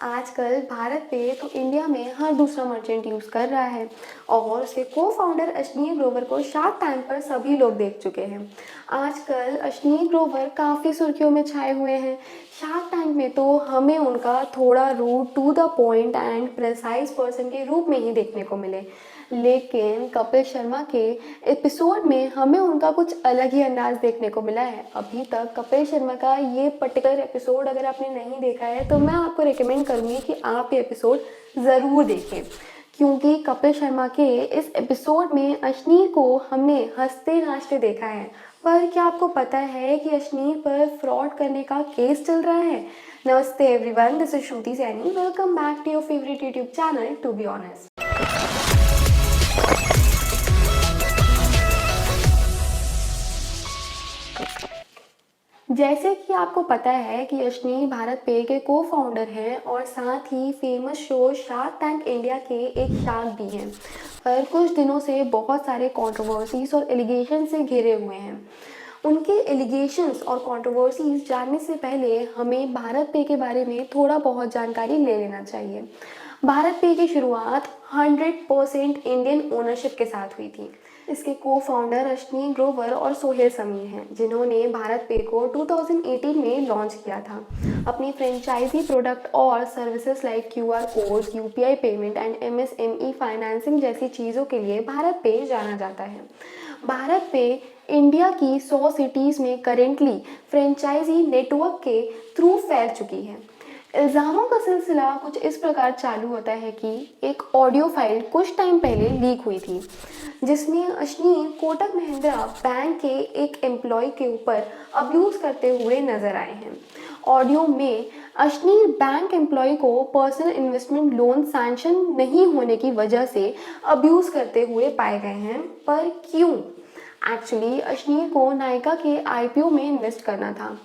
आजकल भारत पे तो इंडिया में हर दूसरा मर्चेंट यूज़ कर रहा है और उसके को फाउंडर अश्नीर ग्रोवर को शार्क टैंक पर सभी लोग देख चुके हैं। आजकल अश्नीर ग्रोवर काफ़ी सुर्खियों में छाए हुए हैं। शार्क टैंक में तो हमें उनका थोड़ा rude to the point and precise person के रूप में ही देखने को मिले, लेकिन कपिल शर्मा के एपिसोड में हमें उनका कुछ अलग ही अंदाज देखने को मिला है। अभी तक कपिल शर्मा का ये पर्टिकुलर एपिसोड अगर आपने नहीं देखा है तो मैं आपको रिकमेंड करूँगी कि आप ये एपिसोड ज़रूर देखें, क्योंकि कपिल शर्मा के इस एपिसोड में अश्नीर को हमने हंसते नाचते देखा है। पर क्या आपको पता है कि अश्नीर पर फ्रॉड करने का केस चल रहा है? नमस्ते everyone, this is Shruti Saini. Welcome back to your favourite YouTube channel to be honest. जैसे कि आपको पता है कि अश्नीर भारत पे के को फाउंडर हैं और साथ ही famous show Shark Tank India के एक शार्क भी हैं, पर कुछ दिनों से बहुत सारे कंट्रोवर्सीज और एलिगेशन से घिरे हुए हैं। उनके एलिगेशंस और कंट्रोवर्सीज जानने से पहले हमें भारत पे के बारे में थोड़ा बहुत जानकारी ले लेना चाहिए। भारत पे की शुरुआत 100% इंडियन ओनरशिप के साथ हुई थी। इसके को फाउंडर अश्नीर ग्रोवर और सोहेल समीर हैं, जिन्होंने भारत पे को 2018 में लॉन्च किया था। अपनी फ्रेंचाइजी प्रोडक्ट और services like QR codes, UPI payment and MSME financing जैसी चीज़ों के लिए भारत पे जाना जाता है। भारत पे इंडिया की 100 सिटीज़ में करेंटली फ्रेंचाइजी नेटवर्क के थ्रू फैल चुकी है। इल्ज़ामों का सिलसिला कुछ इस प्रकार चालू होता है कि एक ऑडियो फाइल कुछ टाइम पहले लीक हुई थी, जिसमें अश्नीर कोटक महिंद्रा बैंक के एक एम्प्लॉय के ऊपर अब्यूज़ करते हुए नजर आए हैं। ऑडियो में अश्नीर बैंक एम्प्लॉय को पर्सनल इन्वेस्टमेंट लोन सैंक्शन नहीं होने की वजह से अब्यूज़ करते हुए पाए गए हैं। पर क्यों? एक्चुअली अश्नीर को नायका के आईपीओ में इन्वेस्ट करना था।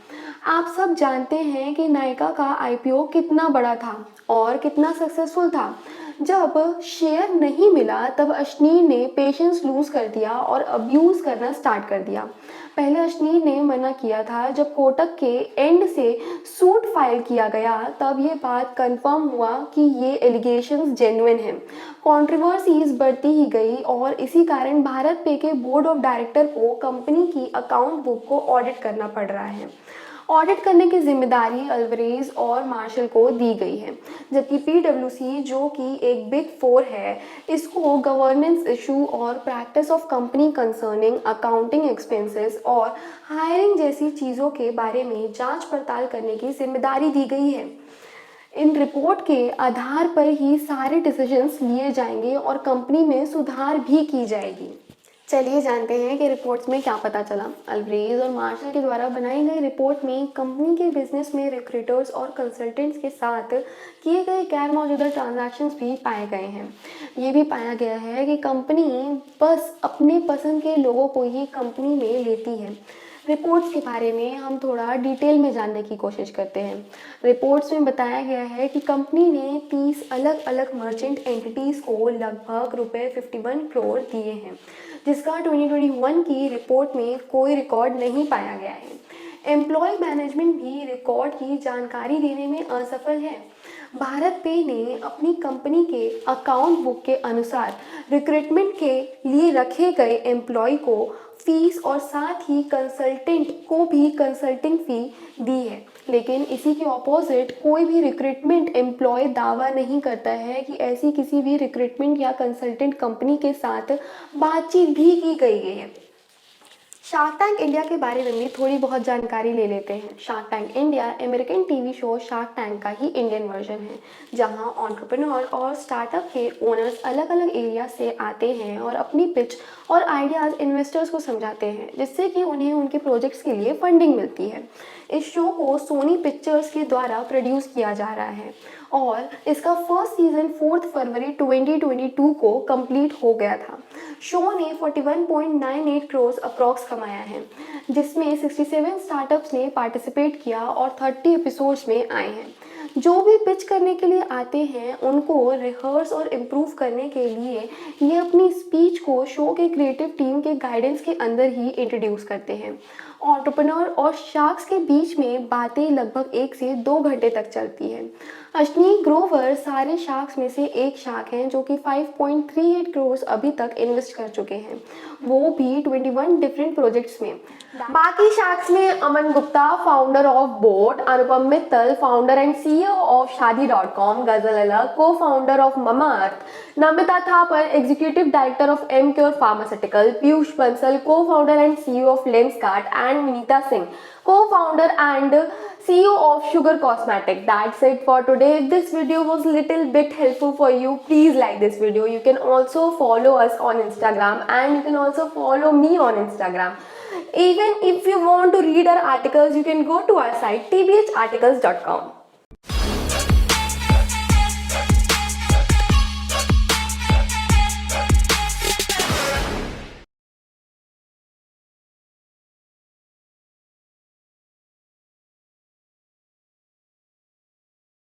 आप सब जानते हैं कि नायका का आईपीओ कितना बड़ा था और कितना सक्सेसफुल था। जब शेयर नहीं मिला तब अश्नीर ने पेशेंस लूज़ कर दिया और अब्यूज़ करना स्टार्ट कर दिया। पहले अश्नीर ने मना किया था, जब कोटक के एंड से सूट फाइल किया गया तब ये बात कंफर्म हुआ कि ये एलिगेशंस जेन्युइन हैं। कंट्रोवर्सीज बढ़ती ही गई और इसी कारण भारत पे के बोर्ड ऑफ डायरेक्टर को कंपनी की अकाउंट बुक को ऑडिट करना पड़ रहा है। ऑडिट करने की जिम्मेदारी अल्वरेज और मार्शल को दी गई है, जबकि पीडब्ल्यूसी, जो कि एक बिग फोर है, इसको गवर्नेंस इशू और practice of company concerning accounting expenses और हायरिंग जैसी चीज़ों के बारे में जांच पड़ताल करने की जिम्मेदारी दी गई है। इन रिपोर्ट के आधार पर ही सारे डिसीजंस लिए जाएंगे और कंपनी में सुधार भी की जाएगी। चलिए जानते हैं कि रिपोर्ट्स में क्या पता चला। अल्वरेज और मार्शल के द्वारा बनाई गई रिपोर्ट में कंपनी के बिजनेस में रिक्रूटर्स और कंसल्टेंट्स के साथ किए गए गैर मौजूदा ट्रांजैक्शंस भी पाए गए हैं। ये भी पाया गया है कि कंपनी बस अपने पसंद के लोगों को ही कंपनी में लेती है। रिपोर्ट्स के बारे में हम थोड़ा डिटेल में जानने की कोशिश करते हैं। रिपोर्ट्स में बताया गया है कि कंपनी ने 30 अलग अलग मर्चेंट एंटिटीज़ को लगभग रुपए 51 करोड़ दिए हैं, जिसका 2021 की रिपोर्ट में कोई रिकॉर्ड नहीं पाया गया है। एम्प्लॉय मैनेजमेंट भी रिकॉर्ड की जानकारी देने में असफल है। भारत पे ने अपनी कंपनी के अकाउंट बुक के अनुसार रिक्रूटमेंट के लिए रखे गए एम्प्लॉय को फीस और साथ ही कंसल्टेंट को भी कंसल्टिंग फ़ी दी है, लेकिन इसी के ऑपोजिट कोई भी रिक्रूटमेंट एम्प्लॉय दावा नहीं करता है कि ऐसी किसी भी रिक्रूटमेंट या कंसल्टेंट कंपनी के साथ बातचीत भी की गई है। शार्क टैंक इंडिया के बारे में भी थोड़ी बहुत जानकारी ले लेते हैं। Shark Tank India American TV show Shark tank का ही इंडियन वर्जन है, जहां एंटरप्रेन्योर और स्टार्टअप के ओनर्स अलग अलग एरिया से आते हैं और अपनी पिच और आइडियाज़ इन्वेस्टर्स को समझाते हैं, जिससे कि उन्हें उनके प्रोजेक्ट्स के लिए फंडिंग मिलती है। इस शो को सोनी पिक्चर्स के द्वारा प्रोड्यूस किया जा रहा है और इसका फर्स्ट सीज़न 4 फरवरी 2022 को कंप्लीट हो गया था। शो ने 41.98 करोड़ अप्रॉक्स कमाया है, जिसमें 67 स्टार्टअप्स ने पार्टिसिपेट किया और 30 एपिसोड्स में आए हैं। जो भी पिच करने के लिए आते हैं उनको रिहर्स और इम्प्रूव करने के लिए ये अपनी स्पीच को शो के क्रिएटिव टीम के गाइडेंस के अंदर ही इंट्रोड्यूस करते हैं एंटरप्रेन्योर और शार्क्स के बीच में बातें लगभग 1 से 2 घंटे तक चलती हैं। अश्विनी ग्रोवर सारे शार्क्स में से एक शार्क हैं जो कि 5.38 करोड़ अभी तक इन्वेस्ट कर चुके हैं, वो भी 21 डिफरेंट प्रोजेक्ट्स में। बाकी शार्क्स में Aman Gupta, founder of boAt, Anupam Mittal, founder and CEO of शादी.com, Ghazal Alagh, co-founder of Mamaearth, Namita Thapar, executive director of Emcure pharmaceutical, Peyush Bansal, co-founder and CEO of Lenskart, and Vineeta Singh, co-founder and CEO of Sugar Cosmetic. That's it for today. If this video was little bit helpful for you, please like this video. You can also follow us on Instagram and you can also follow me on Instagram. Even if you want to read our articles, you can go to our site tbharticles.com.